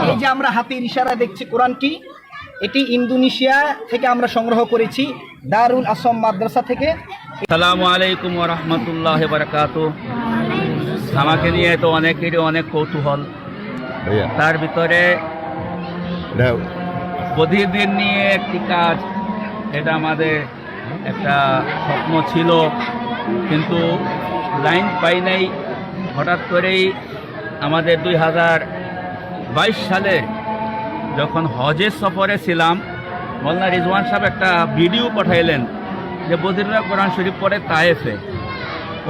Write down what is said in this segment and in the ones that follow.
এই যে আমরা হাতের ইশারায় দেখছি কোরআনটি, এটি ইন্দোনেশিয়া থেকে আমরা সংগ্রহ করেছি, দারুল আসম মাদ্রাসা থেকে। আসসালামু আলাইকুম ওয়া রাহমাতুল্লাহি ওয়া বারাকাতুহু। আমাকে নিয়ে তো অনেকেরই অনেক কৌতূহল, তার ভিতরে বধিরদের নিয়ে একটি কাজ, এটা আমাদের একটা স্বপ্ন ছিল, কিন্তু লাইন পাই নাই। হঠাৎ করেই আমাদের 2022 সালে যখন হজের সফরে ছিলাম, মোল্লা রিজওয়ান সাহেব একটা ভিডিও পাঠাইলেন যে বধিররা কোরআন শরীফ পড়ে তায়েফে।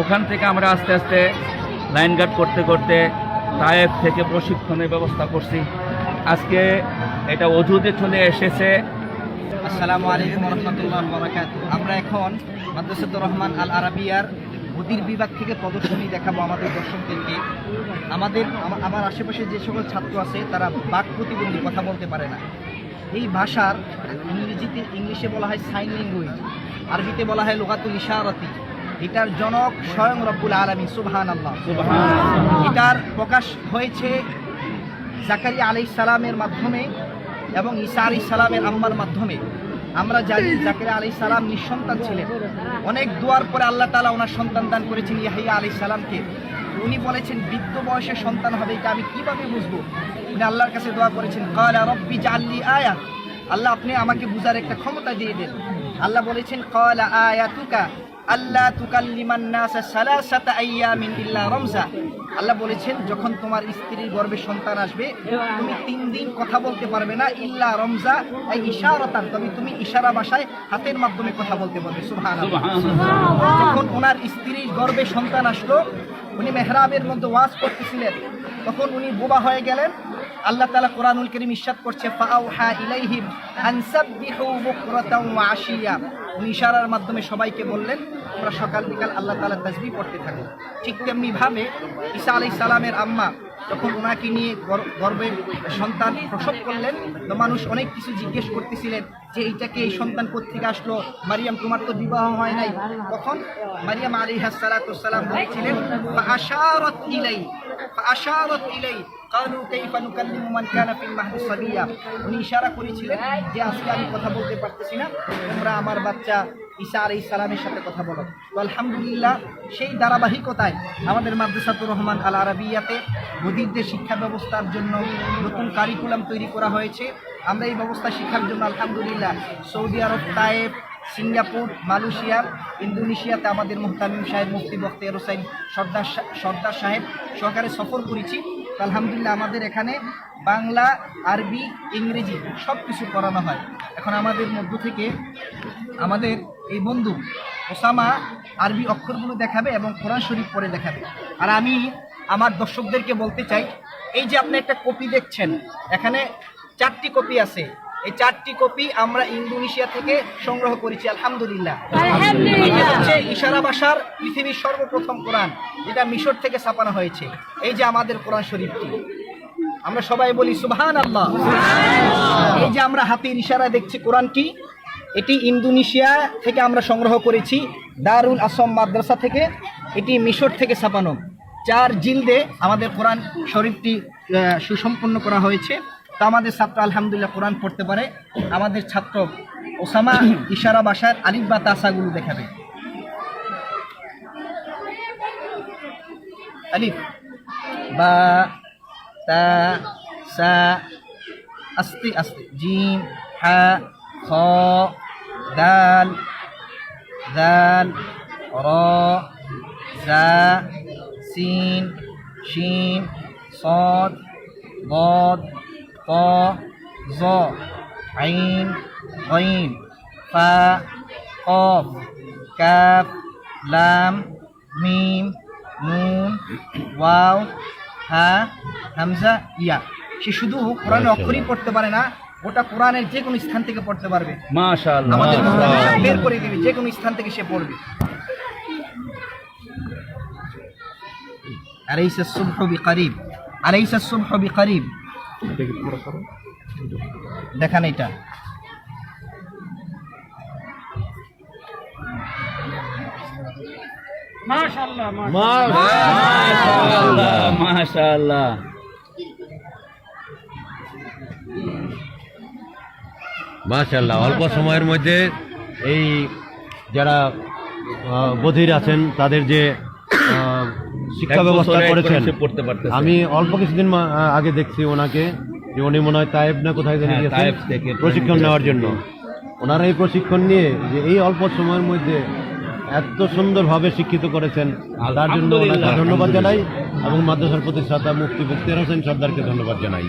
ওখান থেকে আমরা আস্তে আস্তে লাইন গার্ড করতে করতে তায়েফ থেকে প্রশিক্ষণের ব্যবস্থা করছি। আজকে এটা অজুদে চলে এসেছে। আসসালামু আলাইকুম ওয়া রাহমাতুল্লাহি ওয়া বারাকাতুহু। আমরা এখন মাদ্রাসাতুর রহমান আল আরাবিয়ার বধির বিভাগ থেকে প্রদর্শনী দেখাবো আমাদের দর্শকদেরকে। আমার আশেপাশে যে সকল ছাত্র আছে তারা বাক প্রতিবন্ধী, কথা বলতে পারে না। এই ভাষার ইংলিশে বলা হয় সাইন ল্যাঙ্গুয়েজ, আরবিতে বলা হয় লুগাতুল ইশারাতি। এটার জনক স্বয়ং রব্বুল আলামিন, সুবহানাল্লাহ। এটার প্রকাশ হয়েছে জাকারিয়া আলাইহিস সালামের মাধ্যমে এবং ঈসা আলাইহিস সালামের আম্মার মাধ্যমে। আমরা জানি জাকারিয়া আলাইহিস সালাম নিঃসন্তান ছিলেন, অনেক দোয়ার পরে আল্লাহ তাআলা ওনার সন্তান দান করেছেন ইয়াহইয়া আলাইহিস সালামকে। উনি বলেছেন বৃদ্ধ বয়সে সন্তান হবে, এটা আমি কিভাবে বুঝবো? উনি আল্লাহর কাছে দোয়া করেছেন, ক্বালা রব্বি জাআললি আয়া, আল্লাহ আপনি আমাকে বুঝার একটা ক্ষমতা দিয়ে দেন। আল্লাহ বলেছেন ক্বালা আয়াতুকা আল্লাহ তুকাল্লিমান নাসা সালাসাতা আইয়ামিন ইল্লা রমজা। আল্লাহ বলেছেন যখন তোমার স্ত্রীর গর্ভে সন্তান আসবে তুমি 3 দিন কথা বলতে পারবে না, ইল্লা রমজা এই ইশারাতান, তবে তুমি ইশারা ভাষায় হাতের মাধ্যমে কথা বলতে পারবে। সুবহানাল্লাহ। যখন ওনার স্ত্রীর গর্ভে সন্তান আসলো, উনি মেহরাবের মধ্যে ওয়াজ করতেছিলেন, তখন উনি বোবা হয়ে গেলেন। আল্লাহ তাআলা কোরআনুল কারীম ইরশাদ করছে ফাআউহা ইলাইহিম আন সাব্বিহু বুকরাতাও ওয়া আশিয়া। উনি ইশারার মাধ্যমে সবাইকে বললেন তোমরা সকাল বিকাল আল্লাহ তাআলা তাসবিহ পড়তে থাকো। ঠিক তেমনি ভাবে ঈসা আলাইহিস সালামের আম্মা যখন ওনাকে নিয়ে গর্ভে সন্তান প্রসব করলেন, তো মানুষ অনেক কিছু জিজ্ঞেস করতেছিলেন যে এইটাকে এই সন্তান কোত্থেকে আসলো, মারিয়াম তোমার তো বিবাহ হয় নাই। তখন মারিয়াম আলাইহিস সালাতু ওয়াস সালাম বলেছিলেন ফাআশারাত ইলাই কালু কাইফা নুকাল্লিমু মান কানা ফিল মাহদি সাবিয়া। উনি ইশারা করেছিলেন যে আজকে আমি কথা বলতে পারতেছি না, তোমরা আমার বাচ্চা ঈসা আলাইহিস সালামের সাথে কথা বলো। তো আলহামদুলিল্লাহ সেই ধারাবাহিকতায় আমাদের মাদ্রাসাতুর রহমান আল আরাবিয়াতে বধিরদের শিক্ষা ব্যবস্থার জন্য নতুন কারিকুলাম তৈরি করা হয়েছে। আমরা এই ব্যবস্থা শিক্ষার জন্য আলহামদুলিল্লাহ সৌদি আরব, তায়েফ, সিঙ্গাপুর, মালয়েশিয়া, ইন্দোনেশিয়াতে আমাদের মুহতামিম সাহেব মুফতি বখতিয়ার হোসেন সর্দার সাহেব সহকারে সফর করেছি। আলহামদুলিল্লাহ আমাদের এখানে বাংলা, আরবি, ইংরেজি সব কিছু পড়ানো হয়। এখন আমাদের মধ্য থেকে আমাদের এই বন্ধু ওসামা আরবি অক্ষরগুলো দেখাবে এবং কোরআন শরীফ পড়ে দেখাবে। আর আমি আমার দর্শকদেরকে বলতে চাই, এই যে আপনি একটা কপি দেখছেন, এখানে 4টি কপি আছে। এই 4টি কপি আমরা ইন্দোনেশিয়া থেকে সংগ্রহ করেছি আলহামদুলিল্লাহ। এটা হচ্ছে ইশারা ভাষার পৃথিবীর সর্বপ্রথম কোরআন, যেটা মিশর থেকে ছাপানো হয়েছে। এই যে আমাদের কোরআন শরীফটি, আমরা সবাই বলি সুবহানাল্লাহ। এই যে আমরা হাতের ইশারায় দেখছি কোরআনটি, এটি ইন্দোনেশিয়া থেকে আমরা সংগ্রহ করেছি, দারুল আসম মাদ্রাসা থেকে। এটি মিশর থেকে ছাপানো 4 জিলদে আমাদের কোরআন শরীফটি সুসম্পন্ন করা হয়েছে। তা আমাদের ছাত্র আলহামদুলিল্লাহ কোরআন পড়তে পারে। আমাদের ছাত্র ওসামা ইশারা ভাষার আলিফ বা তাসাগুলো দেখাবে। আলিফ বা তা সা, আস্তে আস্তে, জিম হা খ দাল দাল র জা সিন শিন صاد ضاد طاء ظاء عين غين فاء قاف كاف لام মিম নুন ওয়াও হা হামজা ইয়া। সে শুধু কোরআনের অক্ষরই পড়তে পারে না, ওটা কোরআনের যে কোনো স্থান থেকে পড়তে পারবে। মাশাআল্লাহ, আমাদের বের করে দিবে, যে কোনো স্থান থেকে সে পড়বে। আলাইসা সুবহু বিকরিব, আলাইসা সুবহু বিকরিব। দেখান এটা। মাশাআল্লাহ মাশাআল্লাহ মাশাআল্লাহ। মাশাআল্লাহ, অল্প সময়ের মধ্যে এই যারা বধির আছেন তাদের যে শিক্ষা এক ব্যবস্থা বছরে করেছেন, সে পড়তে পারতেছে। আমি অল্প কিছুদিন আগে দেখছি ওনাকে, যে উনি মনে হয় তায়েব না কোথায় জানি হ্যাঁ, গেছেন তায়েব থেকে প্রশিক্ষণ নেওয়ার জন্য। ওনারা এই প্রশিক্ষণ নিয়ে যে এই অল্প সময়ের মধ্যে এত সুন্দরভাবে শিক্ষিত করেছেন, তার জন্য ওনাকে আলহামদুলিল্লাহ। ধন্যবাদ জানাই এবং মাদ্রাসার প্রতিষ্ঠাতা মুফতি বখতিয়ার হোসেন সর্দারকে ধন্যবাদ জানাই।